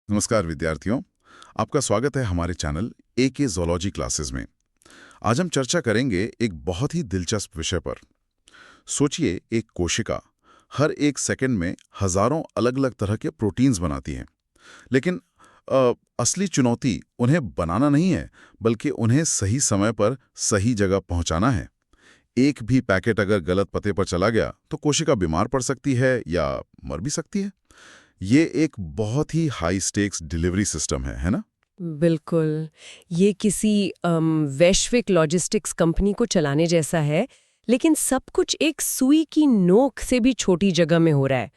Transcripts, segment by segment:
नमस्कार विद्यार्थियों, आपका स्वागत है हमारे चैनल एके ज़ूलॉजी क्लासेस में। आज हम चर्चा करेंगे एक बहुत ही दिलचस्प विषय पर। सोचिए, एक कोशिका हर एक सेकंड में हजारों अलग अलग तरह के प्रोटीन्स बनाती है। लेकिन असली चुनौती उन्हें बनाना नहीं है, बल्कि उन्हें सही समय पर सही जगह पहुंचाना है। एक भी पैकेट अगर गलत पते पर चला गया तो कोशिका बीमार पड़ सकती है या मर भी सकती है। ये एक बहुत ही हाई स्टेक्स डिलीवरी सिस्टम है ना? बिल्कुल। ये किसी वैश्विक लॉजिस्टिक्स कंपनी को चलाने जैसा है, लेकिन सब कुछ एक सुई की नोक से भी छोटी जगह में हो रहा है।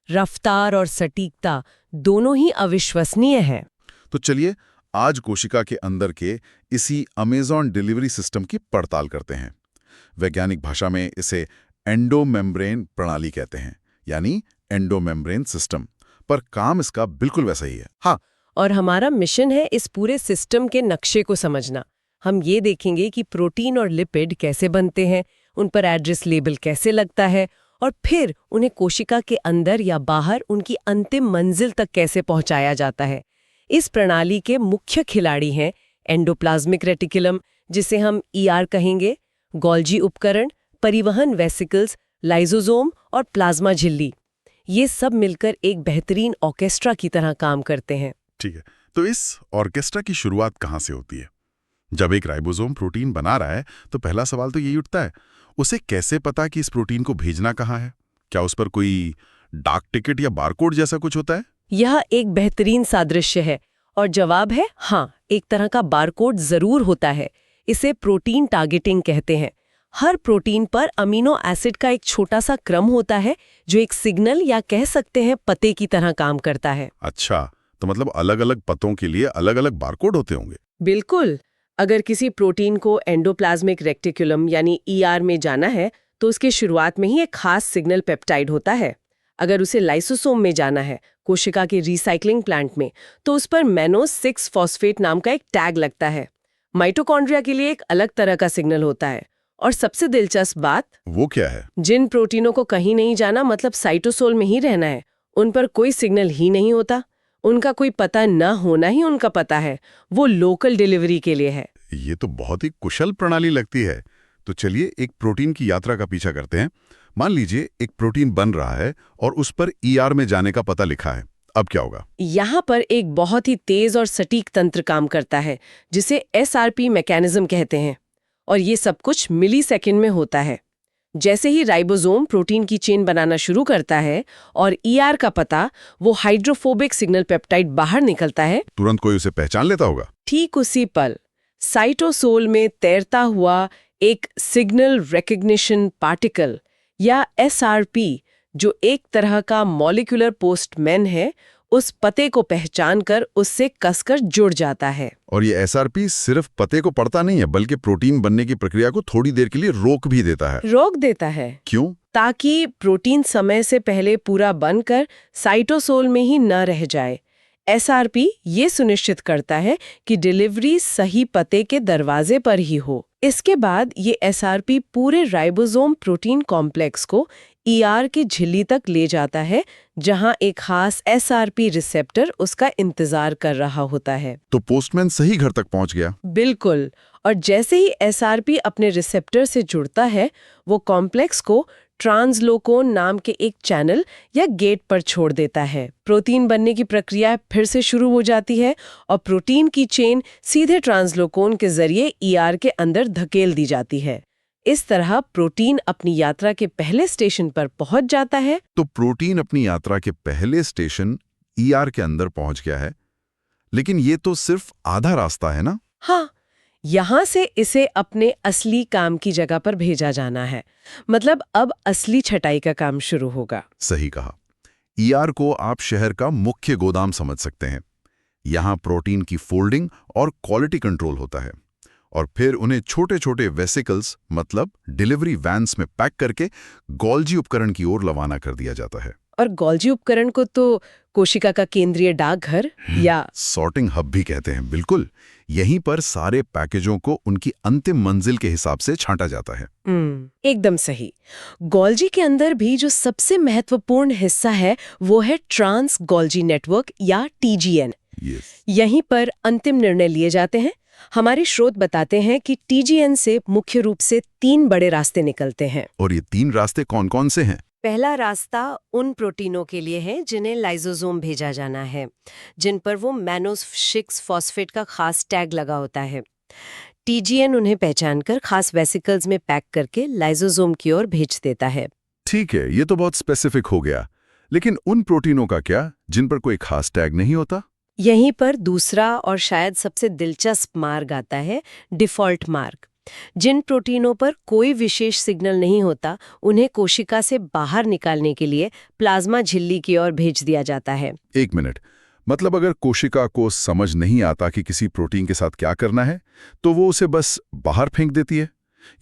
रफ्तार और सटीकता दोनों ही अविश्वसनीय हैं। तो चलिए आज कोशिका के अंदर के इसी अमेज़न डिलीवरी सिस्टम की पड़ताल करते हैं। वैज्ञानिक भाषा में इसे एंडोमेम्ब्रेन प्रणाली कहते हैं, यानी एंडोमेम्ब्रेन सिस्टम। पर काम इसका बिल्कुल वैसा ही है। हाँ, और हमारा मिशन है इस पूरे सिस्टम के नक्शे को समझना। हम ये देखेंगे कि प्रोटीन और लिपिड कैसे बनते हैं, उन पर एड्रेस लेबल कैसे लगता है, और फिर उन्हें कोशिका के अंदर या बाहर उनकी अंतिम मंजिल तक कैसे पहुंचाया जाता है। इस प्रणाली के मुख्य खिलाड़ी हैं एंडोप्लाज्मिक रेटिकुलम, जिसे हम ईआर कहेंगे, गोल्जी उपकरण, परिवहन वेसिकल्स, लाइसोसोम और प्लाज्मा झिल्ली। ये सब मिलकर एक बेहतरीन ऑर्केस्ट्रा की तरह काम करते हैं। ठीक है। तो इस ऑर्केस्ट्रा की शुरुआत कहाँ से होती है? जब एक राइबोसोम प्रोटीन बना रहा है तो पहला सवाल तो यही उठता है, उसे कैसे पता कि इस प्रोटीन को भेजना कहाँ है? क्या उस पर कोई डाक टिकट या बारकोड जैसा कुछ होता है? यह एक बेहतरीन सादृश्य है और जवाब है हाँ, एक तरह का बारकोड जरूर होता है। इसे प्रोटीन टारगेटिंग कहते हैं। हर प्रोटीन पर अमीनो एसिड का एक छोटा सा क्रम होता है जो एक सिग्नल या कह सकते हैं पते की तरह काम करता है। अच्छा, तो मतलब अलग अलग पतों के लिए अलग अलग बारकोड होते होंगे। बिल्कुल। अगर किसी प्रोटीन को एंडोप्लाज्मिक रेटिकुलम यानी ईआर में जाना है तो उसके शुरुआत में ही एक खास सिग्नल पेप्टाइड होता है। अगर उसे लाइसोसोम में जाना है, कोशिका के रिसाइकलिंग प्लांट में, तो उस पर मैनो 6 फॉस्फेट नाम का एक टैग लगता है। माइटोकॉन्ड्रिया के लिए एक अलग तरह का सिग्नल होता है। और सबसे दिलचस्प बात, वो क्या है? जिन प्रोटीनों को कहीं नहीं जाना, मतलब साइटोसोल में ही रहना है, उन पर कोई सिग्नल ही नहीं होता। उनका कोई पता न होना ही उनका पता है। वो लोकल डिलीवरी के लिए है। ये तो बहुत ही कुशल प्रणाली लगती है। तो चलिए एक प्रोटीन की यात्रा का पीछा करते हैं। मान लीजिए एक प्रोटीन बन रहा है और उस पर ईआर में जाने का पता लिखा है। अब क्या होगा? यहाँ पर एक बहुत ही तेज और सटीक तंत्र काम करता है, जिसे एसआरपी मैकेनिज्म कहते हैं। और ये सब कुछ मिली सेकेंड में होता है। जैसे ही राइबोसोम प्रोटीन की चेन बनाना शुरू करता है और ईआर का पता, वो हाइड्रोफोबिक सिग्नल पेप्टाइड बाहर निकलता है, तुरंत कोई उसे पहचान लेता होगा। ठीक उसी पल साइटोसोल में तैरता हुआ एक सिग्नल रिकग्निशन पार्टिकल या एसआरपी, जो एक तरह का मॉलिक्यूलर पोस्टमैन है, उस पते को पहचानकर उससे कसकर जुड़ जाता है। और ये एसआरपी सिर्फ पते को पढ़ता नहीं है, बल्कि प्रोटीन बनने की प्रक्रिया को थोड़ी देर के लिए रोक भी देता है। रोक देता है। क्यों? ताकि प्रोटीन समय से पहले पूरा बनकर साइटोसोल में ही न रह जाए। एसआरपी ये सुनिश्चित करता है कि डिलीवरी सही पते के दरवाजे पर ही हो। इसके बाद ये एसआरपी पूरे राइबोसोम प्रोटीन कॉम्प्लेक्स को ईआर की झिल्ली तक ले जाता है, जहां एक खास एसआरपी रिसेप्टर उसका इंतजार कर रहा होता है। तो पोस्टमैन सही घर तक पहुंच गया। बिल्कुल। और जैसे ही एसआरपी अपने रिसेप्टर से जुड़ता है, वो कॉम्प्लेक्स को ट्रांसलोकोन नाम के एक चैनल या गेट पर छोड़ देता है। प्रोटीन बनने की प्रक्रिया फिर से शुरू हो जाती है और प्रोटीन की चेन सीधे ट्रांसलोकोन के जरिए ईआर के अंदर धकेल दी जाती है। इस तरह प्रोटीन अपनी यात्रा के पहले स्टेशन पर पहुंच जाता है। तो प्रोटीन अपनी यात्रा के पहले स्टेशन ईआर के अंदर पहुंच गया है, लेकिन ये तो सिर्फ आधा रास्ता है ना? हाँ, यहाँ से इसे अपने असली काम की जगह पर भेजा जाना है। मतलब अब असली छटाई का काम शुरू होगा। सही कहा। ईआर को आप शहर का मुख्य गोदाम समझ सकते हैं। यहाँ प्रोटीन की फोल्डिंग और क्वालिटी कंट्रोल होता है, और फिर उन्हें छोटे छोटे वेसिकल्स मतलब डिलीवरी वैन्स में पैक करके गोल्जी उपकरण की ओर रवाना कर दिया जाता है। और गोल्जी उपकरण को तो कोशिका का केंद्रीय डाकघर या सॉर्टिंग हब भी कहते हैं। बिल्कुल, यहीं पर सारे पैकेजों को उनकी अंतिम मंजिल के हिसाब से छांटा जाता है। एकदम सही। गोल्जी के अंदर भी जो सबसे महत्वपूर्ण हिस्सा है वो है ट्रांस गोल्जी नेटवर्क या टीजीएन। यस। यहीं पर अंतिम निर्णय लिए जाते हैं। हमारे स्रोत बताते हैं कि टीजीएन से मुख्य रूप से 3 बड़े रास्ते निकलते हैं। और ये 3 रास्ते कौन-कौन से हैं? पहला रास्ता उन प्रोटीनों के लिए है जिन्हें लाइसोसोम भेजा जाना है, जिन पर वो मैनोस-6 फॉस्फेट का खास टैग लगा होता है। टीजीएन उन्हें पहचानकर खास वेसिकल्स में पैक करके लाइसोसोम की ओर भेज देता है। ठीक है, ये तो बहुत स्पेसिफिक हो गया। लेकिन उन प्रोटीनों का क्या जिन पर कोई खास टैग नहीं होता? यहीं पर दूसरा और शायद सबसे दिलचस्प मार्ग आता है, डिफ़ॉल्ट मार्ग। जिन प्रोटीनों पर कोई विशेष सिग्नल नहीं होता, उन्हें कोशिका से बाहर निकालने के लिए प्लाज्मा झिल्ली की ओर भेज दिया जाता है। 1 मिनट, मतलब अगर कोशिका को समझ नहीं आता कि किसी प्रोटीन के साथ क्या करना है, तो वो उसे बस बाहर फेंक देती है।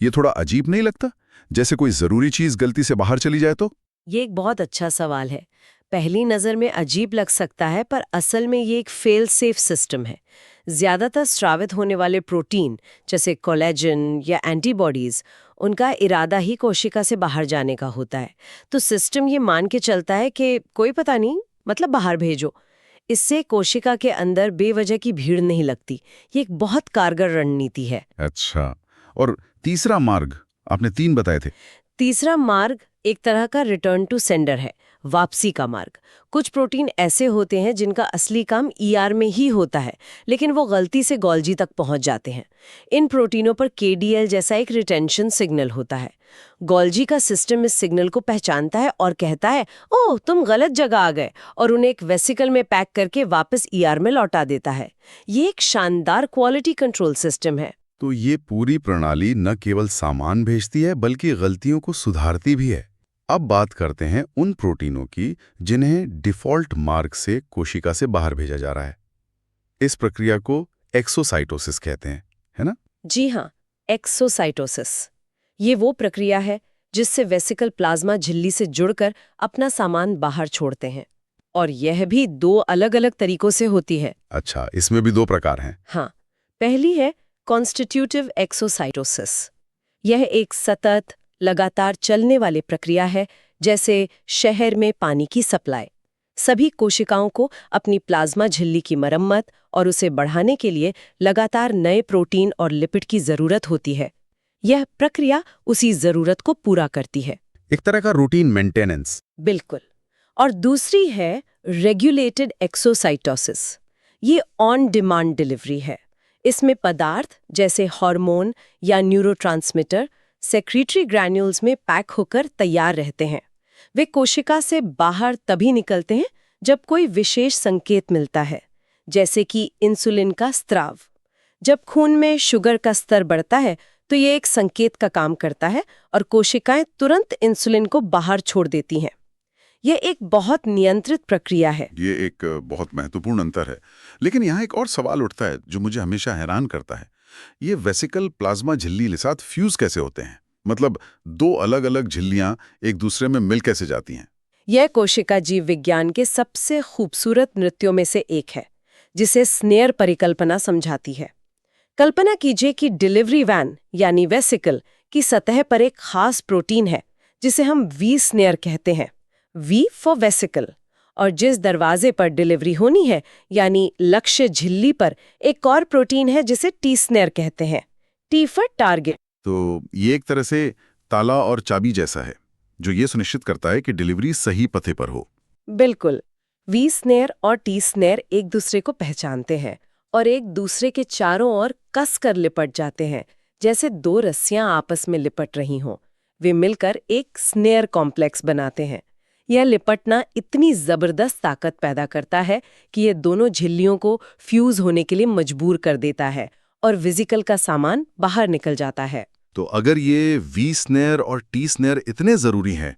ये थोड़ा अजीब नहीं लगता? जैसे कोई जरूरी चीज गलती से बाहर चली जाए तो? ये एक बहुत अच्छा सवाल है। पहली नज़र में अजीब लग सकता है, पर असल में ये एक फेल सेफ सिस्टम है। ज़्यादातर स्रावित होने वाले प्रोटीन जैसे कोलेजन या एंटीबॉडीज़, उनका इरादा ही कोशिका से बाहर जाने का होता है। तो सिस्टम ये मान के चलता है कि कोई पता नहीं, मतलब बाहर भेजो। इससे कोशिका के अंदर बेवजह की भीड़ नहीं लगती। ये एक बहुत कारगर रणनीति है। अच्छा, और तीसरा मार्ग आपने 3 बताए थे। तीसरा मार्ग एक तरह का रिटर्न टू सेंडर है, वापसी का मार्ग। कुछ प्रोटीन ऐसे होते हैं जिनका असली काम ईआर में ही होता है, लेकिन वो गलती से गोल्जी तक पहुंच जाते हैं। इन प्रोटीनों पर केडीएल जैसा एक रिटेंशन सिग्नल होता है। गोल्जी का सिस्टम इस सिग्नल को पहचानता है और कहता है, ओह तुम गलत जगह आ गए, और उन्हें एक वेसिकल में पैक करके वापस ईआर में लौटा देता है। ये एक शानदार क्वालिटी कंट्रोल सिस्टम है। तो ये पूरी प्रणाली न केवल सामान भेजती है बल्कि गलतियों को सुधारती भी है। अब बात करते हैं उन प्रोटीनों की जिन्हें डिफ़ॉल्ट मार्ग से कोशिका से बाहर भेजा जा रहा है। इस प्रक्रिया को एक्सोसाइटोसिस कहते हैं, है ना? जी हाँ, एक्सोसाइटोसिस। ये वो प्रक्रिया है जिससे वेसिकल प्लाज्मा झिल्ली से जुड़कर अपना सामान बाहर छोड़ते हैं। और यह भी 2 अलग-अलग तरीकों से होती है। अच्छा, इसमें भी 2 प्रकार हैं। हाँ, पहली है कॉन्स्टिट्यूटिव एक्सोसाइटोसिस। यह एक सतत, लगातार चलने वाली प्रक्रिया है, जैसे शहर में पानी की सप्लाई। सभी कोशिकाओं को अपनी प्लाज्मा झिल्ली की मरम्मत और उसे बढ़ाने के लिए लगातार नए प्रोटीन और लिपिड की जरूरत होती है। यह प्रक्रिया उसी जरूरत को पूरा करती है। एक तरह का रूटीन मेंटेनेंस। बिल्कुल। और दूसरी है रेगुलेटेड एक्सोसाइटोसिस। ये ऑन डिमांड डिलीवरी है। इसमें पदार्थ जैसे हार्मोन या न्यूरोट्रांसमीटर सेक्रेटरी ग्रैन्यूल्स में पैक होकर तैयार रहते हैं। वे कोशिका से बाहर तभी निकलते हैं जब कोई विशेष संकेत मिलता है, जैसे कि इंसुलिन का स्राव। जब खून में शुगर का स्तर बढ़ता है तो ये एक संकेत का काम करता है और कोशिकाएं तुरंत इंसुलिन को बाहर छोड़ देती हैं। यह एक बहुत नियंत्रित प्रक्रिया है। ये एक बहुत महत्वपूर्ण अंतर है। लेकिन यहाँ एक और सवाल उठता है जो मुझे हमेशा हैरान करता है। ये वेसिकल प्लाज्मा झिल्ली के साथ फ्यूज कैसे होते हैं? मतलब 2 अलग-अलग झिल्लियां एक दूसरे में मिल कैसे जाती हैं? यह कोशिका जीव विज्ञान के सबसे खूबसूरत नृत्यों में से एक है, जिसे स्नेयर परिकल्पना समझाती है। कल्पना कीजिए कि डिलीवरी वैन यानी वेसिकल की सतह पर एक खास प्रोटीन है जिसे हम वी स्नेयर कहते हैं। V for vesicle. और जिस दरवाजे पर डिलीवरी होनी है यानी लक्ष्य झिल्ली पर एक और प्रोटीन है जिसे टी स्नेयर कहते हैं। T for target. तो ये एक तरह से ताला और चाबी जैसा है जो ये सुनिश्चित करता है कि डिलीवरी सही पते पर हो। बिल्कुल। वी स्नेयर और टी स्नेयर एक दूसरे को पहचानते हैं और एक दूसरे के चारों ओर कस कर लिपट जाते हैं, जैसे 2 रस्सियां आपस में लिपट रही हों। वे मिलकर एक स्नेयर कॉम्प्लेक्स बनाते हैं। यह लिपटना इतनी जबरदस्त ताकत पैदा करता है कि ये दोनों झिल्लियों को फ्यूज होने के लिए मजबूर कर देता है और वेसिकल का सामान बाहर निकल जाता है। तो अगर ये वी स्नेयर और टी स्नेयर इतने जरूरी हैं,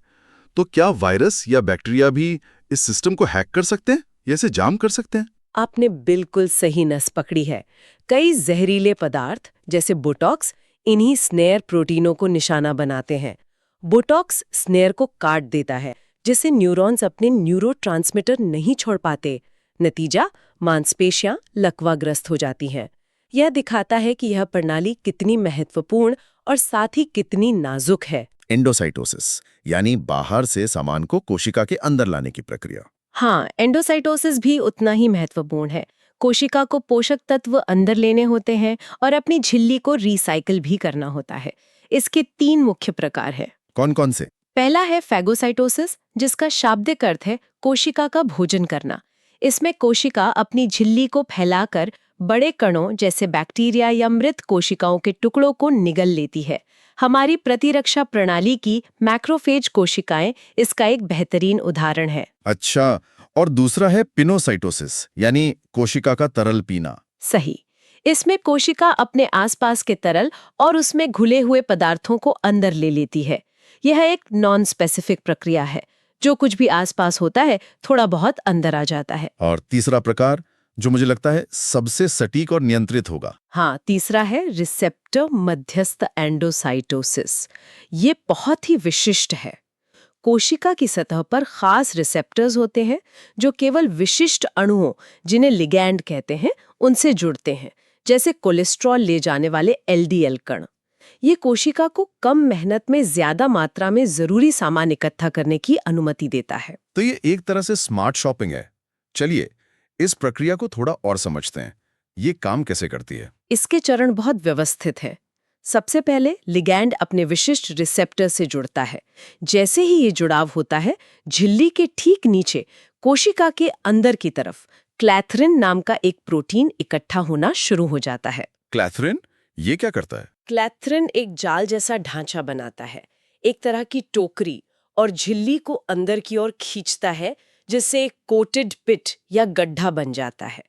तो क्या वायरस या बैक्टीरिया भी इस सिस्टम को हैक कर सकते हैं या इसे जाम कर सकते हैं? आपने बिल्कुल सही नस पकड़ी है। कई जहरीले पदार्थ जैसे बोटॉक्स इन्हीं स्नेयर प्रोटीनों को निशाना बनाते हैं। बोटॉक्स स्नेयर को काट देता है, जिससे न्यूरॉन्स अपने न्यूरोट्रांसमीटर नहीं छोड़ पाते। नतीजा, मांसपेशियां लकवाग्रस्त हो जाती हैं। यह दिखाता है कि यह प्रणाली कितनी महत्वपूर्ण और साथ ही कितनी नाजुक है। एंडोसाइटोसिस यानी बाहर से सामान को कोशिका के अंदर लाने की प्रक्रिया। हाँ, एंडोसाइटोसिस भी उतना ही महत्वपूर्ण है। कोशिका को पोषक तत्व अंदर लेने होते हैं और अपनी झिल्ली को रिसाइकिल भी करना होता है। इसके 3 मुख्य प्रकार हैं। कौन कौन से? पहला है फैगोसाइटोसिस, जिसका शाब्दिक अर्थ है कोशिका का भोजन करना। इसमें कोशिका अपनी झिल्ली को फैलाकर बड़े कणों जैसे बैक्टीरिया या मृत कोशिकाओं के टुकड़ों को निगल लेती है। हमारी प्रतिरक्षा प्रणाली की मैक्रोफेज कोशिकाएं इसका एक बेहतरीन उदाहरण है। अच्छा, और दूसरा है पिनोसाइटोसिस, यानी कोशिका का तरल पीना। सही। इसमें कोशिका अपने आसपास के तरल और उसमें घुले हुए पदार्थों को अंदर ले लेती है। यह एक नॉन स्पेसिफिक प्रक्रिया है। जो कुछ भी आसपास होता है थोड़ा बहुत अंदर आ जाता है। और तीसरा प्रकार, जो मुझे लगता है सबसे सटीक और नियंत्रित होगा। हाँ, तीसरा है रिसेप्टर मध्यस्थ एंडोसाइटोसिस। ये बहुत ही विशिष्ट है। कोशिका की सतह पर खास रिसेप्टर्स होते हैं जो केवल विशिष्ट अणुओं, जिन्हें लिगैंड कहते हैं, उनसे जुड़ते हैं, जैसे कोलेस्ट्रॉल ले जाने वाले LDL कण। ये कोशिका को कम मेहनत में ज्यादा मात्रा में जरूरी सामान इकट्ठा करने की अनुमति देता है। तो ये एक तरह से स्मार्ट शॉपिंग है। चलिए, इस प्रक्रिया को थोड़ा और समझते हैं। ये काम कैसे करती है? इसके चरण बहुत व्यवस्थित हैं। सबसे पहले लिगैंड अपने विशिष्ट रिसेप्टर से जुड़ता है। जैसे ही ये जुड़ाव होता है, झिल्ली के ठीक नीचे कोशिका के अंदर की तरफ क्लैथरिन नाम का एक प्रोटीन इकट्ठा होना शुरू हो जाता है। क्लैथरिन, ये क्या करता है? क्लैथरिन एक जाल जैसा ढांचा बनाता है, एक तरह की टोकरी, और झिल्ली को अंदर की ओर खींचता है, जिससे एक कोटेड पिट या गड्ढा बन जाता है।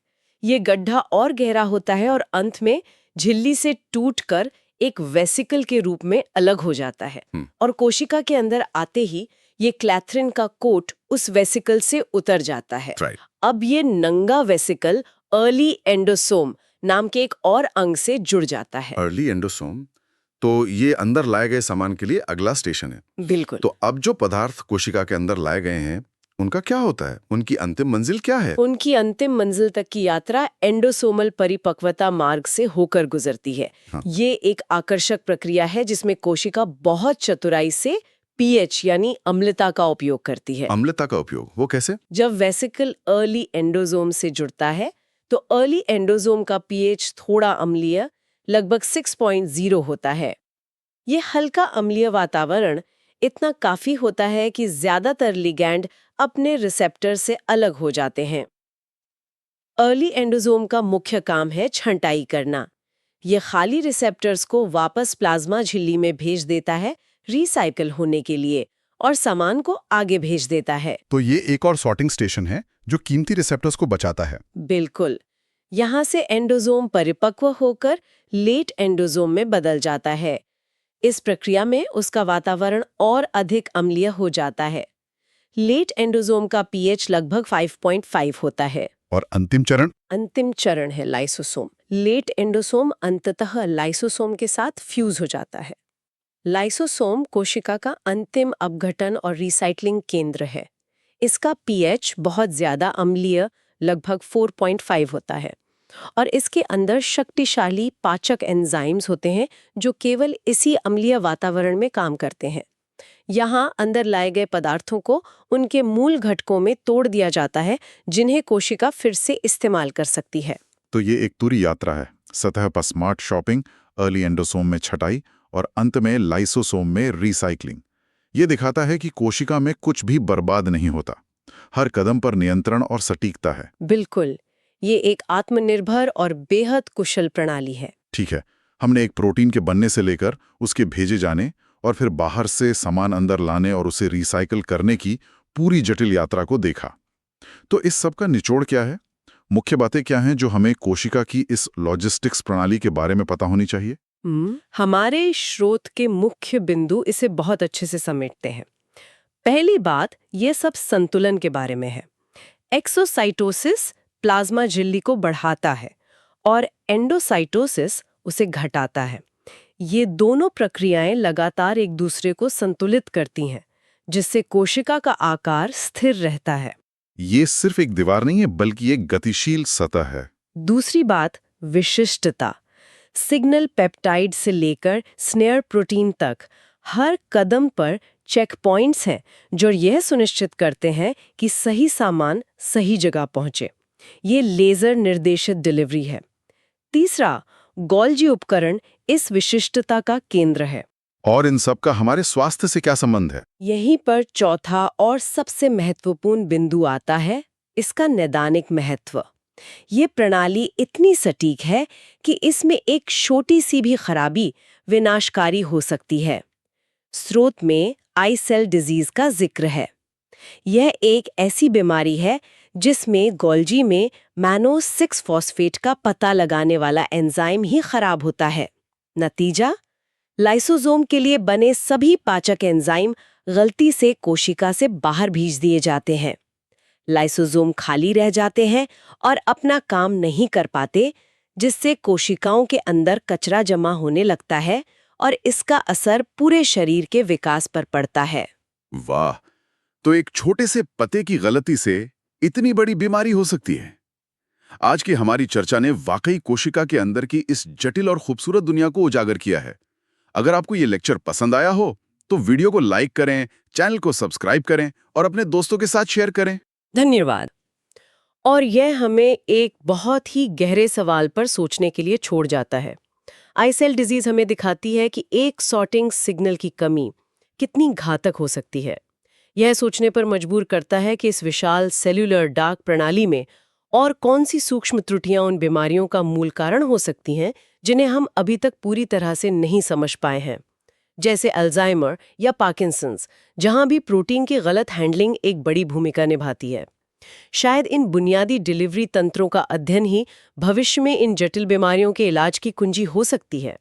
ये गड्ढा और गहरा होता है और अंत में झिल्ली से टूटकर एक वेसिकल के रूप में अलग हो जाता है। और कोशिका के अंदर आते ही ये क्लैथरिन का कोट उस वेसिकल से उतर जाता है। अब ये नंगा वेसिकल अर्ली एंडोसोम नाम के एक और अंग से जुड़ जाता है। अर्ली एंडोसोम, तो ये अंदर लाए गए सामान के लिए अगला स्टेशन है। बिल्कुल। तो अब जो पदार्थ कोशिका के अंदर लाए गए हैं, उनका क्या होता है? उनकी अंतिम मंजिल क्या है? उनकी अंतिम मंजिल तक की यात्रा एंडोसोमल परिपक्वता मार्ग से होकर गुजरती है। ये एक आकर्षक प्रक्रिया है जिसमें कोशिका बहुत चतुराई से pH यानी अम्लता का उपयोग करती है। अम्लता का उपयोग, वो कैसे? जब वेसिकल अर्ली एंडोसोम से जुड़ता है तो अर्ली एंडोसोम का pH थोड़ा अम्लीय, लगभग 6.0 होता है। ये हल्का अम्लीय वातावरण इतना काफी होता है कि ज्यादातर लिगैंड अपने रिसेप्टर से अलग हो जाते हैं। अर्ली एंडोसोम का मुख्य काम है छंटाई करना। ये खाली रिसेप्टर्स को वापस प्लाज्मा झिल्ली में भेज देता है रिसाइकिल होने के लिए, और सामान को आगे भेज देता है। तो ये एक और सॉर्टिंग स्टेशन है जो कीमती रिसेप्टर्स को बचाता है। बिल्कुल। यहाँ से एंडोसोम परिपक्व होकर लेट एंडोसोम में बदल जाता है। इस प्रक्रिया में उसका वातावरण और अधिक अम्लीय हो जाता है। लेट एंडोसोम का pH लगभग 5.5 होता है। और अंतिम चरण? अंतिम चरण है लाइसोसोम। लेट एंडोसोम अंततः लाइसोसोम के साथ फ्यूज हो जाता है। लाइसोसोम कोशिका का अंतिम अपघटन और रिसाइक्लिंग केंद्र है। इसका pH बहुत ज्यादा अम्लीय, लगभग 4.5 होता है, और इसके अंदर शक्तिशाली पाचक एंजाइम्स होते हैं जो केवल इसी अम्लीय वातावरण में काम करते हैं। यहाँ अंदर लाए गए पदार्थों को उनके मूल घटकों में तोड़ दिया जाता है, जिन्हें कोशिका फिर से इस्तेमाल कर सकती है। तो ये एक पूरी यात्रा है। सतह पर स्मार्ट शॉपिंग, अर्ली एंडोसोम में छटाई और अंत में लाइसोसोम में रिसाइक्लिंग। ये दिखाता है कि कोशिका में कुछ भी बर्बाद नहीं होता। हर कदम पर नियंत्रण और सटीकता है। बिल्कुल। ये एक आत्मनिर्भर और बेहद कुशल प्रणाली है। ठीक है, हमने एक प्रोटीन के बनने से लेकर उसके भेजे जाने और फिर बाहर से सामान अंदर लाने और उसे रिसाइकिल करने की पूरी जटिल यात्रा को देखा। तो इस सब का निचोड़ क्या है? मुख्य बातें क्या हैं जो हमें कोशिका की इस लॉजिस्टिक्स प्रणाली के बारे में पता होनी चाहिए? हमारे स्रोत के मुख्य बिंदु इसे बहुत अच्छे से समेटते हैं। पहली बात, ये सब संतुलन के बारे में है। एक्सोसाइटोसिस प्लाज्मा झिल्ली को बढ़ाता है और एंडोसाइटोसिस उसे घटाता है। ये दोनों प्रक्रियाएं लगातार एक दूसरे को संतुलित करती हैं, जिससे कोशिका का आकार स्थिर रहता है। ये सिर्फ एक दीवार नहीं है, बल्कि एक गतिशील सतह है। दूसरी बात, विशिष्टता। सिग्नल पेप्टाइड से लेकर स्नेयर प्रोटीन तक हर कदम पर चेक पॉइंट्स हैं जो यह सुनिश्चित करते हैं कि सही सामान सही जगह पहुंचे। ये लेजर निर्देशित डिलीवरी है। तीसरा, गोल्जी उपकरण इस विशिष्टता का केंद्र है। और इन सब का हमारे स्वास्थ्य से क्या संबंध है? यहीं पर चौथा और सबसे महत्वपूर्ण बिंदु आता है, इसका नैदानिक महत्व। ये प्रणाली इतनी सटीक है कि इसमें एक छोटी सी भी खराबी विनाशकारी हो सकती है। स्रोत में आई सेल डिजीज का जिक्र है। यह एक ऐसी बीमारी है जिसमें गोल्जी में मैनो 6 फॉस्फेट का पता लगाने वाला एंजाइम ही खराब होता है। नतीजा, लाइसोसोम के लिए बने सभी पाचक एंजाइम गलती से कोशिका से बाहर भेज दिए जाते हैं। लाइसोसोम खाली रह जाते हैं और अपना काम नहीं कर पाते, जिससे कोशिकाओं के अंदर कचरा जमा होने लगता है और इसका असर पूरे शरीर के विकास पर पड़ता है। वाह, तो एक छोटे से पते की गलती से इतनी बड़ी बीमारी हो सकती है। आज की हमारी चर्चा ने वाकई कोशिका के अंदर की इस जटिल और खूबसूरत दुनिया को उजागर किया है। अगर आपको ये लेक्चर पसंद आया हो तो वीडियो को लाइक करें, चैनल को सब्सक्राइब करें और अपने दोस्तों के साथ शेयर करें। धन्यवाद। और यह हमें एक बहुत ही गहरे सवाल पर सोचने के लिए छोड़ जाता है। आई सेल डिजीज हमें दिखाती है कि एक सॉर्टिंग सिग्नल की कमी कितनी घातक हो सकती है। यह सोचने पर मजबूर करता है कि इस विशाल सेल्यूलर डाक प्रणाली में और कौन सी सूक्ष्म त्रुटियां उन बीमारियों का मूल कारण हो सकती हैं जिन्हें हम अभी तक पूरी तरह से नहीं समझ पाए हैं, जैसे अल्जाइमर या पार्किंसंस, जहां भी प्रोटीन की गलत हैंडलिंग एक बड़ी भूमिका निभाती है। शायद इन बुनियादी डिलीवरी तंत्रों का अध्ययन ही भविष्य में इन जटिल बीमारियों के इलाज की कुंजी हो सकती है।